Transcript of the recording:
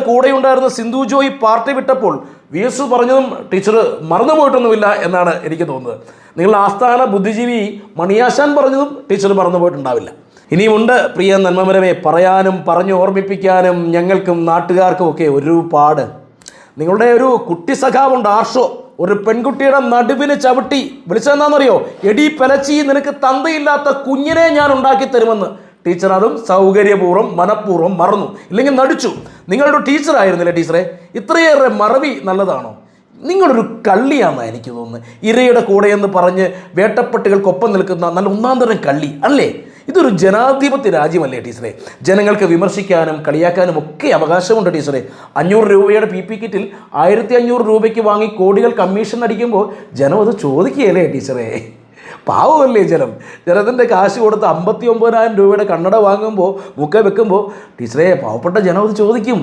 കൂടെ ഉണ്ടായിരുന്ന Sindhu Joy party വിട്ടപ്പോൾ VS പറഞ്ഞതും ടീച്ചർ മറന്നുപോയിട്ടൊന്നുമില്ല എന്നാണ് എനിക്ക് തോന്നുന്നത്. നിങ്ങളുടെ ആസ്ഥാന ബുദ്ധിജീവി മണിയാശാൻ പറഞ്ഞതും ടീച്ചർ മറന്നുപോയിട്ടുണ്ടാവില്ല. ഇനിയുമുണ്ട് പ്രിയ നന്മമരമേ, പറയാനും പറഞ്ഞു ഓർമ്മിപ്പിക്കാനും ഞങ്ങൾക്കും നാട്ടുകാർക്കും ഒക്കെ ഒരുപാട്. നിങ്ങളുടെ ഒരു കുട്ടി സഖാവുണ്ട് ആർഷോ, ഒരു പെൺകുട്ടിയുടെ നടുവിന് ചവിട്ടി വിളിച്ചതെന്നാണെന്നറിയോ? എടി പെലച്ചി, നിനക്ക് തന്തയില്ലാത്ത കുഞ്ഞിനെ ഞാൻ ഉണ്ടാക്കി തരുമെന്ന്. ടീച്ചർ അതും സൗകര്യപൂർവ്വം മനഃപൂർവ്വം മറന്നു, ഇല്ലെങ്കിൽ നടിച്ചു. നിങ്ങളുടെ ടീച്ചറായിരുന്നില്ലേ ടീച്ചറെ? ഇത്രയേറെ മറവി നല്ലതാണോ? നിങ്ങളൊരു കള്ളിയാണെന്നാണ് എനിക്ക് തോന്നുന്നത്. ഇരയുടെ കൂടെയെന്ന് പറഞ്ഞ് വേട്ടപ്പട്ടികൾക്കൊപ്പം നിൽക്കുന്ന നല്ല ഒന്നാം തരം കള്ളി അല്ലേ? ഇതൊരു ജനാധിപത്യ രാജ്യമല്ലേ ടീച്ചറെ? ജനങ്ങൾക്ക് വിമർശിക്കാനും കളിയാക്കാനും ഒക്കെ അവകാശമുണ്ട് ടീച്ചറെ. 500 രൂപയുടെ PP കിറ്റിൽ 1500 രൂപയ്ക്ക് വാങ്ങി കോടികൾ കമ്മീഷൻ അടിക്കുമ്പോൾ ജനം അത് ചോദിക്കുകയല്ലേ ടീച്ചറെ? പാവമല്ലേ ജനം? ജനത്തിൻ്റെ കാശ് കൊടുത്ത് 59,000 രൂപയുടെ കണ്ണട വാങ്ങുമ്പോൾ ബുക്ക് വെക്കുമ്പോൾ ടീച്ചറെ പാവപ്പെട്ട ജനം അത് ചോദിക്കും.